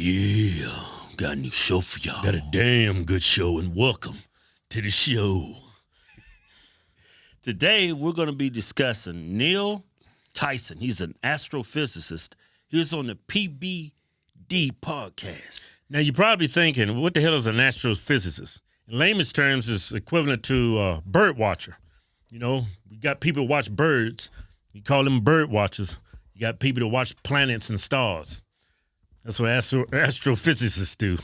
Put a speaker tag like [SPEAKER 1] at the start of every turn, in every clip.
[SPEAKER 1] Yeah, got a new show for y'all. Got a damn good show, and welcome to the show. Today, we're going to be discussing Neil Tyson. He's an astrophysicist. He was on the PBD podcast. Now, you're probably thinking, what the hell is an astrophysicist? In layman's terms, it's equivalent to a bird watcher. You know, we got people who watch birds. We call them bird watchers. You got people that watch planets and stars. That's what astrophysicists do.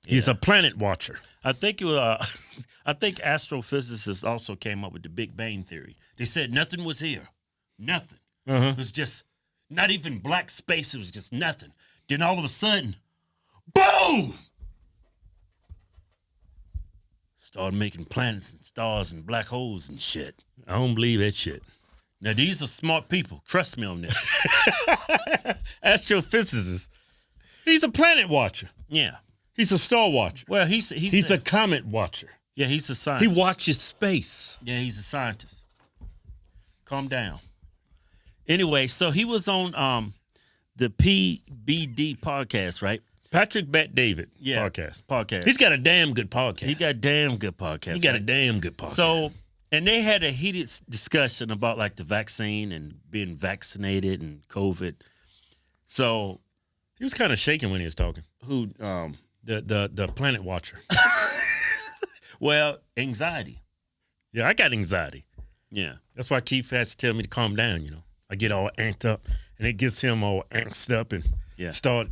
[SPEAKER 1] He's a planet watcher. I think astrophysicists also came up with the Big Bang Theory. They said nothing was here. Nothing. It was just not even black space. It was just nothing. Then all of a sudden, boom! Started making planets and stars and black holes and shit. I don't believe that shit. Now, these are smart people. Trust me on this. Astrophysicists. He's a planet watcher. Yeah. He's a star watcher. Well, he's a comet watcher. Yeah, he's a scientist. He watches space. Yeah, he's a scientist. Calm down. Anyway, so he was on the PBD podcast, right? Patrick Bet-David podcast. He's got a damn good podcast. So, and they had a heated discussion about like the vaccine and being vaccinated and COVID. So he was kind of shaking when he was talking. Who? The planet watcher. Well, anxiety. Yeah, I got anxiety. Yeah. That's why Keith has to tell me to calm down, you know. I get all amped up, and it gets him all angst up and start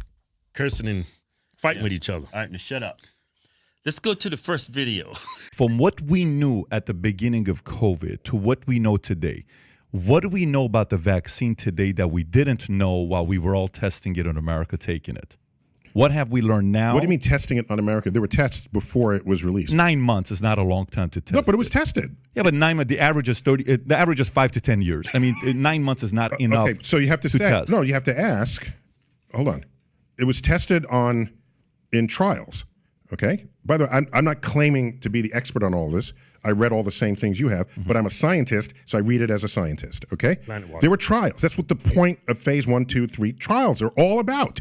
[SPEAKER 1] cursing and fighting with each other. All right, now shut up. Let's go to the first video.
[SPEAKER 2] From what we knew at the beginning of COVID to what we know today, what do we know about the vaccine today that we didn't know while we were all testing it in America, taking it? What have we learned now?
[SPEAKER 3] What do you mean testing it on America? There were tests before it was released.
[SPEAKER 2] 9 months is not a long time to test.
[SPEAKER 3] No, but it was tested.
[SPEAKER 2] Yeah, but 9 months. The average is 30. The average is 5 to 10 years. I mean, 9 months is not enough.
[SPEAKER 3] Okay, so you have to say
[SPEAKER 2] test.
[SPEAKER 3] No. You have to ask. Hold on. It was tested in trials. Okay. By the way, I'm not claiming to be the expert on all this. I read all the same things you have, but I'm a scientist, so I read it as a scientist. Okay. There were trials. That's what the point of phase 1, 2, 3 trials are all about.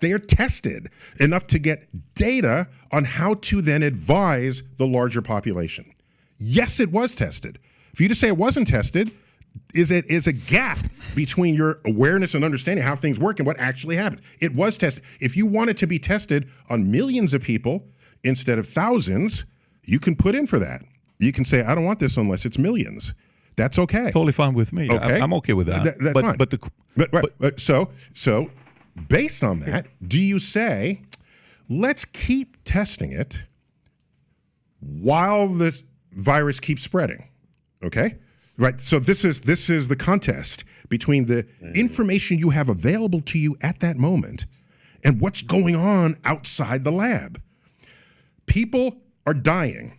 [SPEAKER 3] They are tested enough to get data on how to then advise the larger population. Yes, it was tested. For you to say it wasn't tested is a gap between your awareness and understanding how things work and what actually happened. It was tested. If you want it to be tested on millions of people instead of thousands, you can put in for that. You can say, I don't want this unless it's millions. That's okay.
[SPEAKER 2] Totally fine with me.
[SPEAKER 3] Okay.
[SPEAKER 2] I'm okay with that.
[SPEAKER 3] That's fine. So based on that, do you say, let's keep testing it while the virus keeps spreading? Okay? Right. So this is the contest between the information you have available to you at that moment and what's going on outside the lab. People are dying.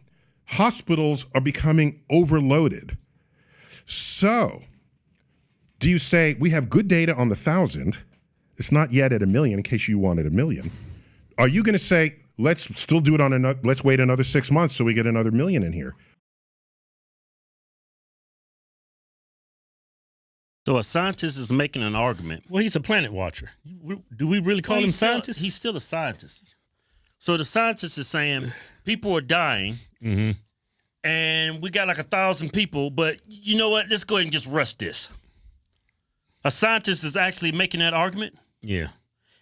[SPEAKER 3] Hospitals are becoming overloaded. So do you say we have good data on the 1,000? It's not yet at 1 million in case you wanted 1 million. Are you going to say, let's still do it let's wait another 6 months so we get another 1 million in here?
[SPEAKER 1] So a scientist is making an argument. Well, he's a planet watcher. Do we really call him scientist? He's still a scientist. So the scientist is saying people are dying, and we got like 1,000 people, but you know what? Let's go ahead and just rush this. A scientist is actually making that argument? Yeah.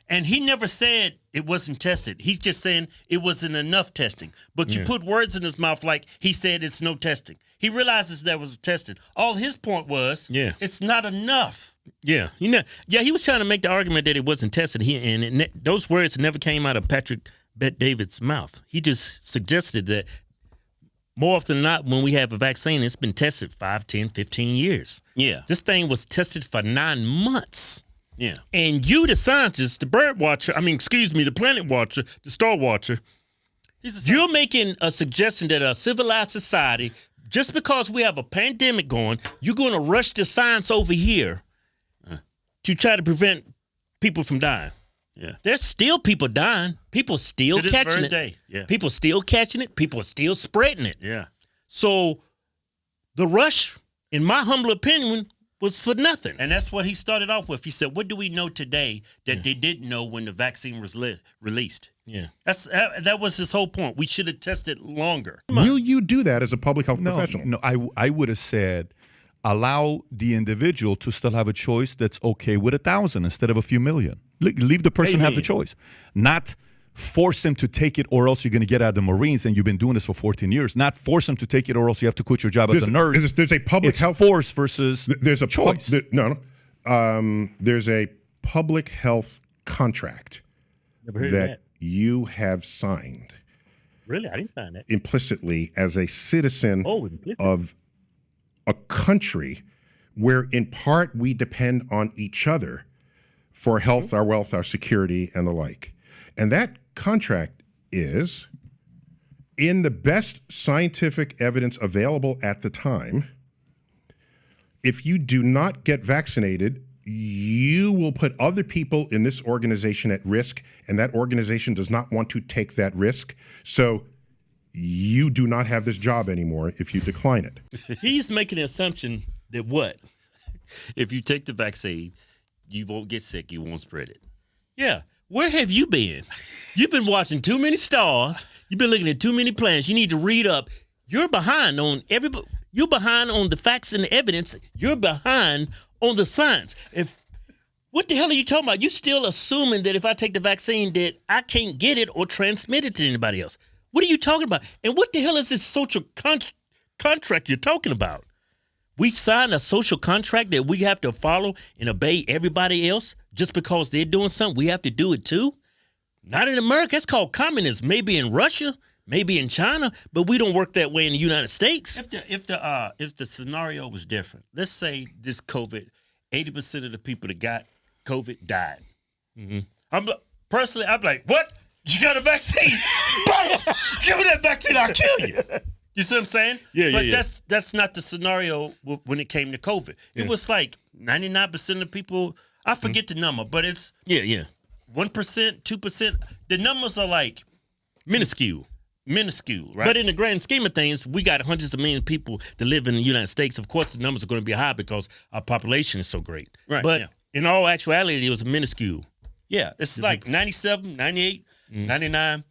[SPEAKER 1] And he never said it wasn't tested. He's just saying it wasn't enough testing. But you put words in his mouth like he said it's no testing. He realizes that was tested. All his point was it's not enough. Yeah. He was trying to make the argument that it wasn't tested. Those words never came out of Patrick Bet-David's mouth. He just suggested that more often than not, when we have a vaccine, it's been tested 5, 10, 15 years. Yeah. This thing was tested for 9 months. Yeah. And you, the scientist, the bird watcher, the planet watcher, the star watcher, you're making a suggestion that a civilized society, just because we have a pandemic going, you're going to rush the science over here to try to prevent people from dying. Yeah. There's still people dying. People still catching it. Day. Yeah. People still catching it. People are still spreading it. Yeah. So the rush, in my humble opinion, was for nothing. And that's what he started off with. He said, what do we know today that they didn't know when the vaccine was released? Yeah. That was his whole point. We should have tested longer.
[SPEAKER 3] Will you do that as a public health professional?
[SPEAKER 2] No, I would have said allow the individual to still have a choice that's okay with 1,000 instead of a few million. Leave the person have the choice. Not force him to take it or else you're going to get out of the Marines, and you've been doing this for 14 years. Not force him to take it or else you have to quit your job as a nurse.
[SPEAKER 3] There's a public health
[SPEAKER 2] force versus
[SPEAKER 3] there's a
[SPEAKER 2] choice.
[SPEAKER 3] There's a public health contract that you have signed.
[SPEAKER 1] Really? I didn't sign that.
[SPEAKER 3] Implicitly as a citizen of a country where in part we depend on each other for health, our wealth, our security, and the like. And that contract is, in the best scientific evidence available at the time, if you do not get vaccinated, you will put other people in this organization at risk, and that organization does not want to take that risk. So you do not have this job anymore if you decline it.
[SPEAKER 1] He's making an assumption that what? If you take the vaccine, you won't get sick, you won't spread it. Yeah. Where have you been? You've been watching too many stars. You've been looking at too many planets. You need to read up. You're behind on everybody. You're behind on the facts and the evidence. You're behind on the science. What the hell are you talking about? You're still assuming that if I take the vaccine that I can't get it or transmit it to anybody else. What are you talking about? And what the hell is this social contract you're talking about? We sign a social contract that we have to follow and obey everybody else just because they're doing something. We have to do it too. Not in America. It's called communism. Maybe in Russia, maybe in China, but we don't work that way in the United States. If the scenario was different, let's say this COVID, 80% of the people that got COVID died. Mm-hmm. I'm like, what? You got a vaccine? Give me that vaccine, I'll kill you. You see what I'm saying? Yeah, but that's not the scenario when it came to COVID. It was like 99% of the people, I forget the number, but it's 1%, 2%. The numbers are like minuscule, right? But in the grand scheme of things, we got hundreds of millions of people that live in the United States. Of course, the numbers are going to be high because our population is so great. Right. But in all actuality, it was minuscule. Yeah, it's like 97, 98, 99.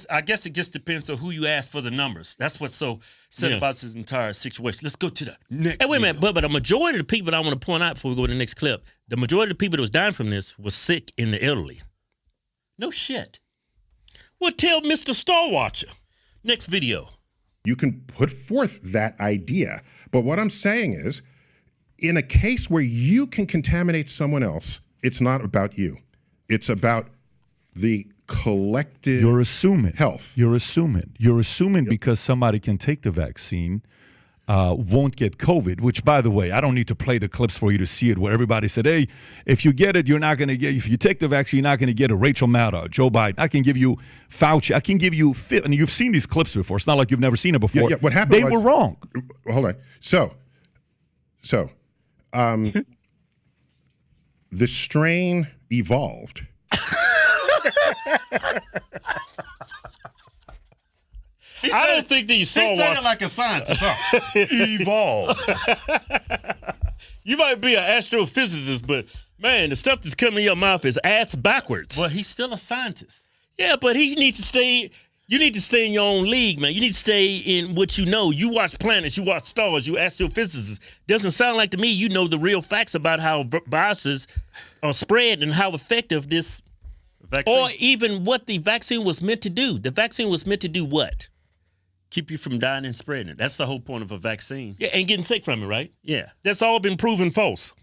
[SPEAKER 1] I guess it just depends on who you ask for the numbers. That's what's so sad about this entire situation. Let's go to the next. Hey, wait a minute, but a majority of the people that I want to point out before we go to the next clip, the majority of the people that was dying from this was sick in the elderly. No shit. Well, tell Mr. Star Watcher. Next video.
[SPEAKER 3] You can put forth that idea, but what I'm saying is, in a case where you can contaminate someone else, it's not about you. It's about the collective health.
[SPEAKER 2] You're assuming because somebody can take the vaccine, won't get COVID, which, by the way, I don't need to play the clips for you to see it, where everybody said, hey, if you get it, you're not going to get, if you take the vaccine, you're not going to get a Rachel Maddow, Joe Biden. I can give you Fauci. I can give you, and you've seen these clips before. It's not like you've never seen it before.
[SPEAKER 3] Yeah, what happened
[SPEAKER 2] They were wrong.
[SPEAKER 3] Hold on. So, the strain evolved.
[SPEAKER 1] I don't think that you Star Watch
[SPEAKER 3] like a scientist.
[SPEAKER 1] evolved. You might be an astrophysicist, but man, the stuff that's coming in your mouth is ass backwards. Well, he's still a scientist. Yeah, but he needs to stay. You need to stay in your own league, man. You need to stay in what you know. You watch planets, you watch stars, you astrophysicists. Doesn't sound like to me you know the real facts about how viruses are spread and how effective this vaccine, or even what the vaccine was meant to do. The vaccine was meant to do what? Keep you from dying and spreading it. That's the whole point of a vaccine. Yeah, and getting sick from it, right? Yeah. That's all been proven false.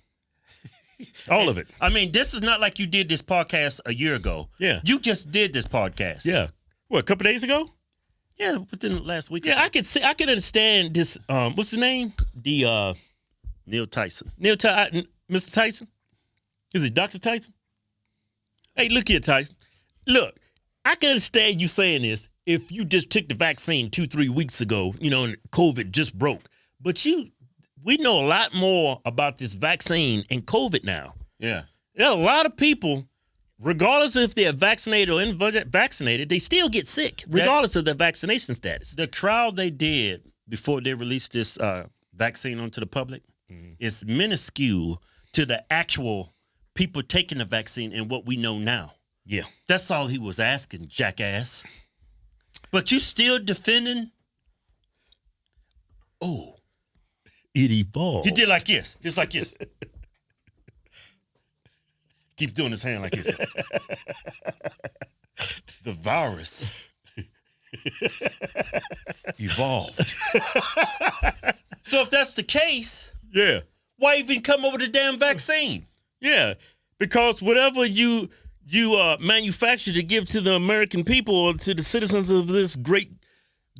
[SPEAKER 1] All of it. I mean, this is not like you did this podcast a year ago. Yeah. You just did this podcast. Yeah. What, a couple days ago? Yeah, within the last week. Yeah, I could understand this. What's his name? The Neil Tyson. Mr. Tyson? Is it Dr. Tyson? Hey, look here, Tyson. Look, I can understand you saying this if you just took the vaccine 2-3 weeks ago, and COVID just broke. But we know a lot more about this vaccine and COVID now. Yeah. There are a lot of people, regardless of if they're vaccinated or unvaccinated, they still get sick, regardless of their vaccination status. The trial they did before they released this vaccine onto the public, is minuscule to the actual people taking the vaccine and what we know now.
[SPEAKER 4] Yeah.
[SPEAKER 1] That's all he was asking, jackass. But you still defending? Oh.
[SPEAKER 4] It evolved.
[SPEAKER 1] He did like this. Just like this. Keeps doing his hand like this. The virus evolved. So if that's the case,
[SPEAKER 4] Yeah.
[SPEAKER 1] why even come up with a damn vaccine?
[SPEAKER 4] Yeah. Because whatever you manufacture to give to the American people or to the citizens of this great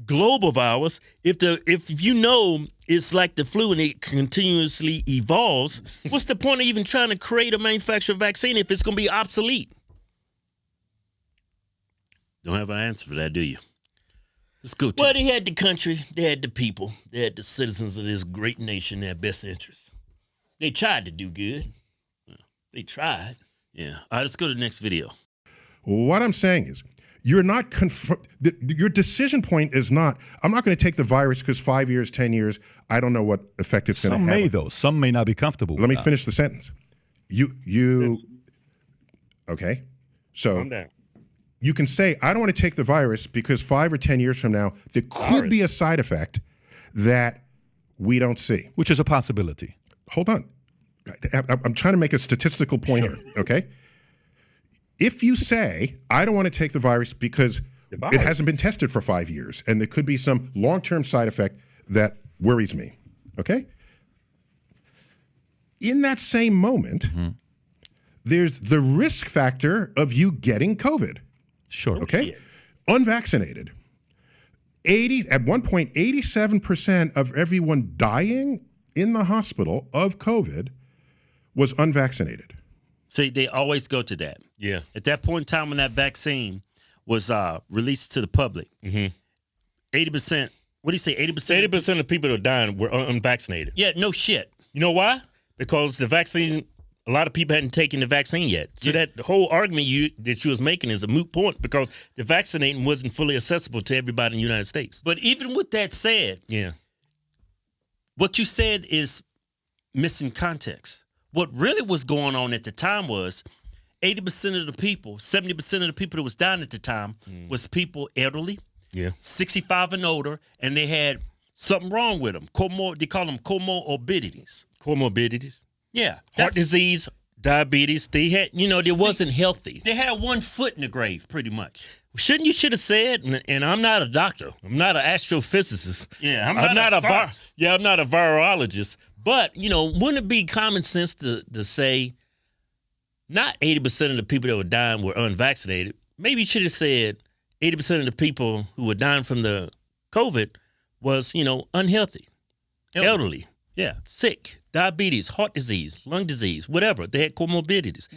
[SPEAKER 4] globe of ours, if you know it's like the flu and it continuously evolves, what's the point of even trying to create or manufacture a vaccine if it's going to be obsolete?
[SPEAKER 1] Don't have an answer for that, do you? Let's go to
[SPEAKER 4] Well, they had the country, they had the people, they had the citizens of this great nation, their best interests. They tried to do good. They tried.
[SPEAKER 1] Yeah. All right, let's go to the next video.
[SPEAKER 3] What I'm saying is, you're not your decision point is not, I'm not going to take the virus because 5 years, 10 years, I don't know what effect it's going to have.
[SPEAKER 2] Some may, though. Some may not be comfortable.
[SPEAKER 3] Let me finish the sentence. Okay. So
[SPEAKER 4] Calm down.
[SPEAKER 3] you can say, I don't want to take the virus because 5 or 10 years from now, there could be a side effect that we don't see.
[SPEAKER 2] Which is a possibility.
[SPEAKER 3] Hold on. I'm trying to make a statistical point here, okay? If you say, I don't want to take the virus because it hasn't been tested for 5 years and there could be some long-term side effect that worries me, okay? In that same moment, there's the risk factor of you getting COVID.
[SPEAKER 2] Sure.
[SPEAKER 3] Okay? Unvaccinated. At one point, 87% of everyone dying in the hospital of COVID was unvaccinated.
[SPEAKER 1] See, they always go to that.
[SPEAKER 4] Yeah.
[SPEAKER 1] At that point in time when that vaccine was released to the public, 80%, what do you say, 80%?
[SPEAKER 4] 80% of people that are dying were unvaccinated.
[SPEAKER 1] Yeah, no shit.
[SPEAKER 4] You know why? Because the vaccine, a lot of people hadn't taken the vaccine yet. So that whole argument that you was making is a moot point because the vaccinating wasn't fully accessible to everybody in the United States.
[SPEAKER 1] But even with that said,
[SPEAKER 4] Yeah.
[SPEAKER 1] what you said is missing context. What really was going on at the time was 80% of the people, 70% of the people that was dying at the time was people elderly, 65 and older, and they had something wrong with them. They call them comorbidities.
[SPEAKER 4] Comorbidities.
[SPEAKER 1] Yeah.
[SPEAKER 4] Heart disease, diabetes. They had, they wasn't healthy.
[SPEAKER 1] They had 1 foot in the grave, pretty much.
[SPEAKER 4] Should have said, and I'm not a doctor. I'm not an astrophysicist.
[SPEAKER 1] Yeah, I'm not a
[SPEAKER 4] I'm not a virologist. But, wouldn't it be common sense to say not 80% of the people that were dying were unvaccinated? Maybe you should have said 80% of the people who were dying from the COVID was, unhealthy, elderly, sick, diabetes, heart disease, lung disease, whatever. They had comorbidities.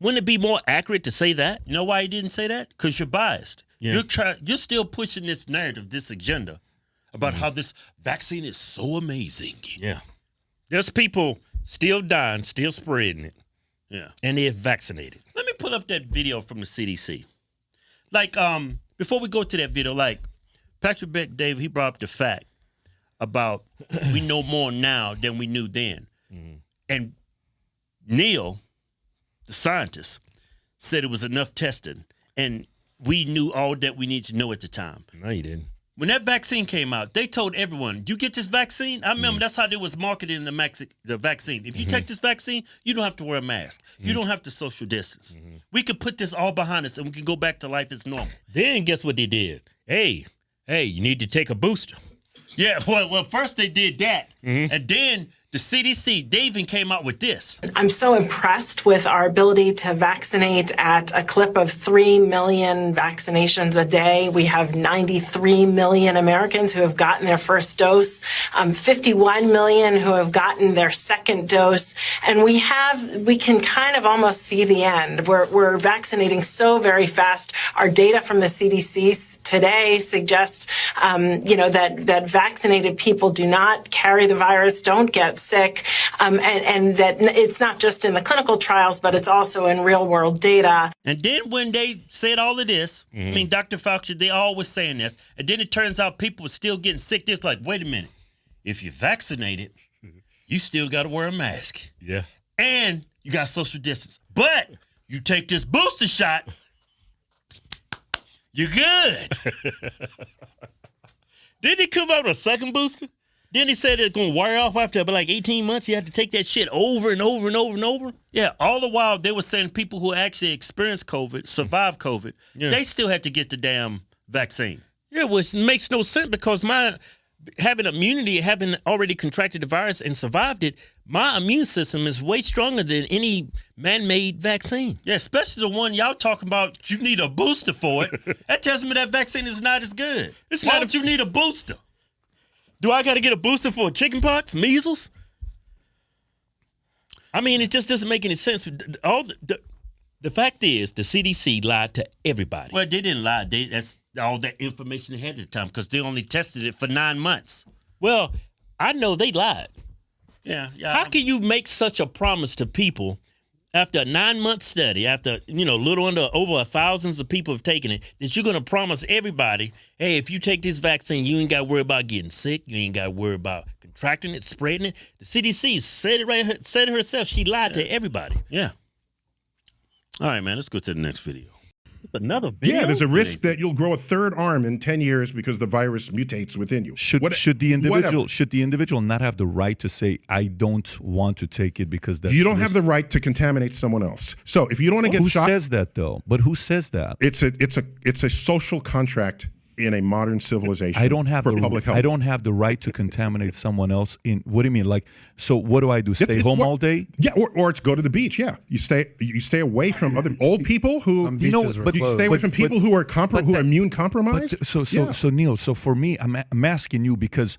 [SPEAKER 4] Wouldn't it be more accurate to say that?
[SPEAKER 1] You know why he didn't say that? Because you're biased.
[SPEAKER 4] Yeah.
[SPEAKER 1] You're still pushing this narrative, this agenda about how this vaccine is so amazing.
[SPEAKER 4] Yeah. There's people still dying, still spreading it.
[SPEAKER 1] Yeah.
[SPEAKER 4] And they're vaccinated.
[SPEAKER 1] Let me pull up that video from the CDC. Before we go to that video, Patrick Beck, Dave, he brought up the fact about we know more now than we knew then. And Neil, the scientist, said it was enough testing, and we knew all that we needed to know at the time.
[SPEAKER 4] No, you didn't.
[SPEAKER 1] When that vaccine came out, they told everyone, you get this vaccine? I remember that's how they was marketing the vaccine. If you take this vaccine, you don't have to wear a mask. You don't have to social distance. We could put this all behind us and we can go back to life as normal.
[SPEAKER 4] Then guess what they did? Hey, you need to take a booster.
[SPEAKER 1] Yeah, well, first they did that. And then the CDC, they even came out with this.
[SPEAKER 5] I'm so impressed with our ability to vaccinate at a clip of 3 million vaccinations a day. We have 93 million Americans who have gotten their first dose, 51 million who have gotten their second dose. And we can kind of almost see the end. We're vaccinating so very fast. Our data from the CDC today suggests, that vaccinated people do not carry the virus, don't get sick, and that it's not just in the clinical trials, but it's also in real-world data.
[SPEAKER 1] And then when they said all of this, I mean, Dr. Fauci, they always saying this, and then it turns out people were still getting sick. It's like, wait a minute. If you're vaccinated,
[SPEAKER 4] you still got to wear a mask.
[SPEAKER 1] Yeah.
[SPEAKER 4] And you got social distance. But you take this booster shot, you're good.
[SPEAKER 1] Didn't he come out with a second booster? Then he said it's going to wear off after like 18 months. You have to take that shit over and over and over and over.
[SPEAKER 4] Yeah, all the while they were saying people who actually experienced COVID, survived COVID, they still had to get the damn vaccine.
[SPEAKER 1] Yeah, which makes no sense because having immunity, having already contracted the virus and survived it, my immune system is way stronger than any man-made vaccine.
[SPEAKER 4] Yeah, especially the one y'all talking about. You need a booster for it. That tells me that vaccine is not as good.
[SPEAKER 1] It's
[SPEAKER 4] Why
[SPEAKER 1] not
[SPEAKER 4] don't you need a booster?
[SPEAKER 1] Do I got to get a booster for chickenpox, measles? I mean, it just doesn't make any sense. The fact is, the CDC lied to everybody.
[SPEAKER 4] Well, they didn't lie. That's all that information they had at the time because they only tested it for 9 months.
[SPEAKER 1] Well, I know they lied.
[SPEAKER 4] Yeah.
[SPEAKER 1] How can you make such a promise to people after a 9-month study, after, little under over thousands of people have taken it, that you're going to promise everybody, hey, if you take this vaccine, you ain't got to worry about getting sick. You ain't got to worry about contracting it, spreading it. The CDC said it herself. She lied to everybody.
[SPEAKER 4] Yeah. All right, man, let's go to the next video.
[SPEAKER 1] Another video?
[SPEAKER 3] Yeah, there's a risk that you'll grow a third arm in 10 years because the virus mutates within you.
[SPEAKER 2] Should the individual not have the right to say, I don't want to take it because that's
[SPEAKER 3] you don't have the right to contaminate someone else. So if you don't want to get shot,
[SPEAKER 2] who says that though? But who says that?
[SPEAKER 3] It's a social contract in a modern civilization.
[SPEAKER 2] I don't have
[SPEAKER 3] public health.
[SPEAKER 2] I don't have the right to contaminate someone else. What do you mean? Like, so what do I do? Stay home all day?
[SPEAKER 3] Yeah, or go to the beach. Yeah, you stay away from other old people who
[SPEAKER 2] but
[SPEAKER 3] you stay away from people who are immune compromised.
[SPEAKER 2] So Neil, so for me, I'm asking you because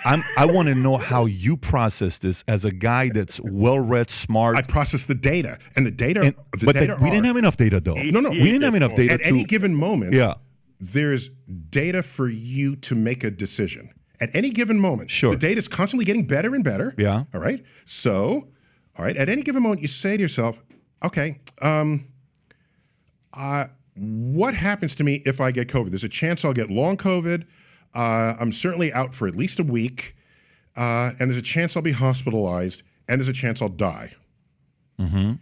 [SPEAKER 2] I want to know how you process this as a guy that's well-read, smart.
[SPEAKER 3] I process the data, and the data.
[SPEAKER 2] We didn't have enough data though.
[SPEAKER 3] No,
[SPEAKER 2] we didn't have enough data
[SPEAKER 3] at any given moment.
[SPEAKER 2] Yeah.
[SPEAKER 3] There's data for you to make a decision at any given moment.
[SPEAKER 2] Sure.
[SPEAKER 3] The data is constantly getting better and better.
[SPEAKER 2] Yeah.
[SPEAKER 3] All right. So, at any given moment, you say to yourself, okay, what happens to me if I get COVID? There's a chance I'll get long COVID. I'm certainly out for at least a week. And there's a chance I'll be hospitalized. And there's a chance I'll die.
[SPEAKER 2] Mm-hmm.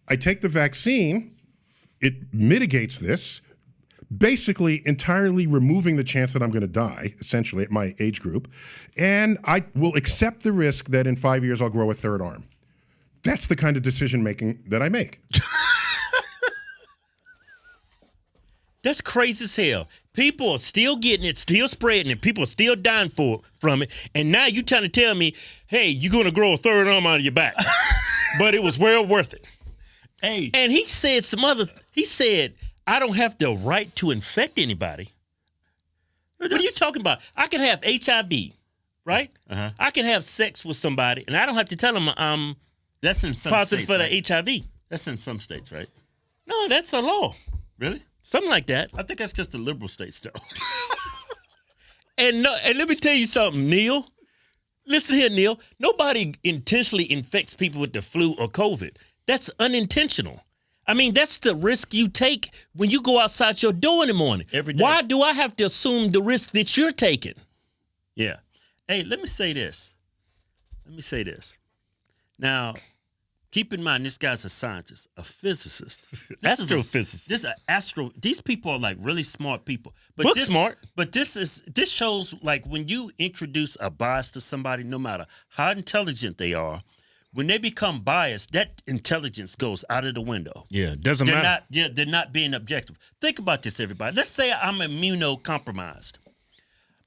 [SPEAKER 3] I take the vaccine. It mitigates this. Basically entirely removing the chance that I'm going to die, essentially, at my age group. And I will accept the risk that in 5 years I'll grow a third arm. That's the kind of decision-making that I make.
[SPEAKER 1] That's crazy as hell. People are still getting it, still spreading it. People are still dying from it. And now you trying to tell me, hey, you're going to grow a third arm out of your back. But it was well worth it.
[SPEAKER 4] Hey.
[SPEAKER 1] And he said he said, I don't have the right to infect anybody. What are you talking about? I can have HIV, right?
[SPEAKER 4] Uh-huh.
[SPEAKER 1] I can have sex with somebody, and I don't have to tell them I'm
[SPEAKER 4] that's in some
[SPEAKER 1] positive
[SPEAKER 4] states,
[SPEAKER 1] for
[SPEAKER 4] right?
[SPEAKER 1] the HIV.
[SPEAKER 4] That's in some states, right?
[SPEAKER 1] No, that's a law.
[SPEAKER 4] Really?
[SPEAKER 1] Something like that.
[SPEAKER 4] I think that's just the liberal states, though.
[SPEAKER 1] And let me tell you something, Neil. Listen here, Neil. Nobody intentionally infects people with the flu or COVID. That's unintentional. I mean, that's the risk you take when you go outside your door in the morning.
[SPEAKER 4] Every day.
[SPEAKER 1] Why do I have to assume the risk that you're taking?
[SPEAKER 4] Yeah. Hey, let me say this. Now, keep in mind, this guy's a scientist, a physicist.
[SPEAKER 1] Astrophysicist.
[SPEAKER 4] These people are like really smart people.
[SPEAKER 1] Book smart.
[SPEAKER 4] But this shows like when you introduce a bias to somebody, no matter how intelligent they are, when they become biased, that intelligence goes out of the window.
[SPEAKER 1] Yeah, doesn't matter.
[SPEAKER 4] They're not being objective. Think about this, everybody. Let's say I'm immunocompromised.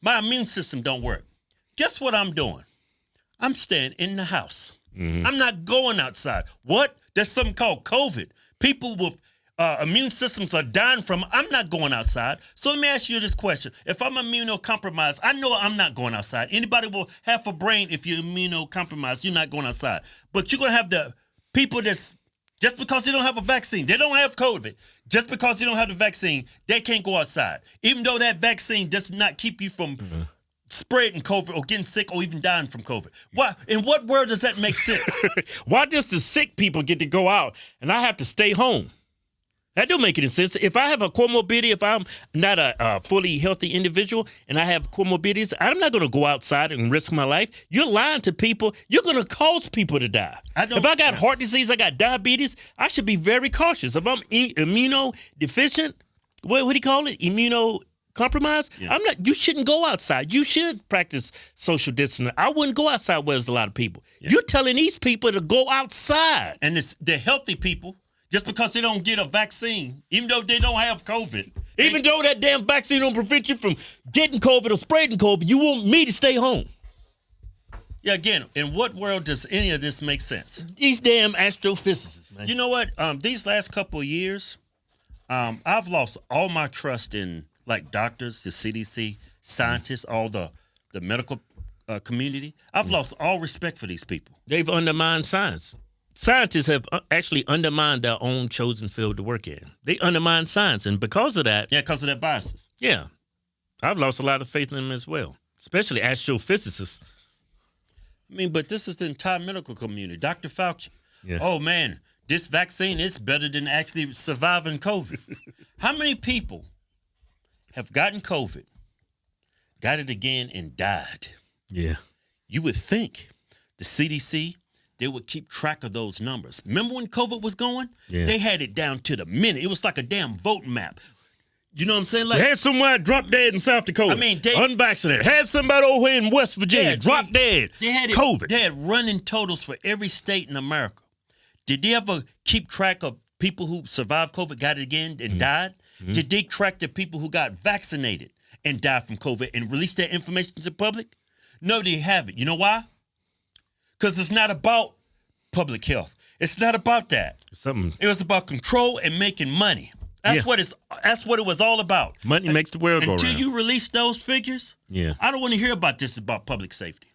[SPEAKER 4] My immune system don't work. Guess what I'm doing? I'm staying in the house. Mm-hmm. I'm not going outside. What? There's something called COVID. People with immune systems are dying from. I'm not going outside. So let me ask you this question. If I'm immunocompromised, I know I'm not going outside. Anybody will have a brain if you're immunocompromised, you're not going outside. But you're going to have the people that's, just because they don't have a vaccine, they don't have COVID. Just because they don't have the vaccine, they can't go outside. Even though that vaccine does not keep you from spreading COVID or getting sick or even dying from COVID. Why? In what world does that make sense?
[SPEAKER 1] Why does the sick people get to go out and I have to stay home?
[SPEAKER 4] That don't make any sense. If I have a comorbidity, if I'm not a fully healthy individual and I have comorbidities, I'm not going to go outside and risk my life. You're lying to people. You're going to cause people to die. If I got heart disease, I got diabetes, I should be very cautious. If I'm immunodeficient, what do you call it? Immunocompromised? Yeah. You shouldn't go outside. You should practice social distancing. I wouldn't go outside where there's a lot of people. Yeah. You're telling these people to go outside.
[SPEAKER 1] And the healthy people, just because they don't get a vaccine, even though they don't have COVID.
[SPEAKER 4] Even though that damn vaccine don't prevent you from getting COVID or spreading COVID, you want me to stay home.
[SPEAKER 1] Yeah, again, in what world does any of this make sense?
[SPEAKER 4] These damn astrophysicists, man.
[SPEAKER 1] You know what? These last couple of years, I've lost all my trust in, like, doctors, the CDC, scientists, all the medical community. I've lost all respect for these people.
[SPEAKER 4] They've undermined science. Scientists have actually undermined their own chosen field to work in. They undermine science, and because of that...
[SPEAKER 1] Yeah, because of their biases.
[SPEAKER 4] Yeah. I've lost a lot of faith in them as well, especially astrophysicists.
[SPEAKER 1] I mean, but this is the entire medical community. Dr. Fauci.
[SPEAKER 4] Yeah.
[SPEAKER 1] Oh, man, this vaccine is better than actually surviving COVID. How many people have gotten COVID, got it again, and died?
[SPEAKER 4] Yeah.
[SPEAKER 1] You would think the CDC... they would keep track of those numbers. Remember when COVID was going?
[SPEAKER 4] Yeah.
[SPEAKER 1] They had it down to the minute. It was like a damn vote map. You know what I'm saying? Like,
[SPEAKER 4] they had somebody drop dead in South Dakota.
[SPEAKER 1] I mean,
[SPEAKER 4] unvaccinated. Had somebody over here in West Virginia drop dead.
[SPEAKER 1] They had
[SPEAKER 4] COVID.
[SPEAKER 1] They had running totals for every state in America. Did they ever keep track of people who survived COVID, got it again, and died? Mm-hmm. Did they track the people who got vaccinated and died from COVID and release that information to the public? No, they haven't. You know why? Because it's not about public health. It's not about that. It was about control and making money. That's what it was all about.
[SPEAKER 4] Money makes the world go round.
[SPEAKER 1] Until you release those figures, I don't want to hear about this about public safety.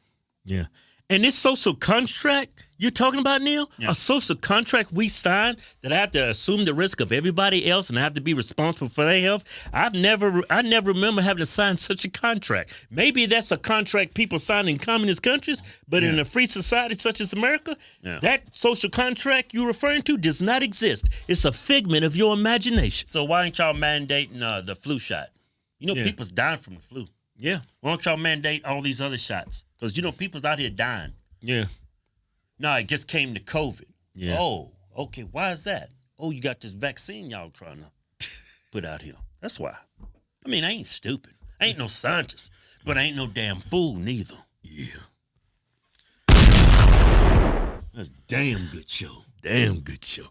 [SPEAKER 4] Yeah. And this social contract you're talking about, Neil, a social contract we signed that I have to assume the risk of everybody else and I have to be responsible for their health. I never remember having to sign such a contract. Maybe that's a contract people sign in communist countries, but in a free society such as America, that social contract you're referring to does not exist. It's a figment of your imagination.
[SPEAKER 1] So why ain't y'all mandating the flu shot? You know, people's dying from the flu.
[SPEAKER 4] Yeah.
[SPEAKER 1] Why don't y'all mandate all these other shots? Because, you know, people's out here dying.
[SPEAKER 4] Yeah.
[SPEAKER 1] No, it just came to COVID.
[SPEAKER 4] Yeah.
[SPEAKER 1] Oh, okay. Why is that? Oh, you got this vaccine y'all trying to put out here. That's why. I mean, I ain't stupid. I ain't no scientist. But I ain't no damn fool neither.
[SPEAKER 4] Yeah. That's a damn good show. Damn good show.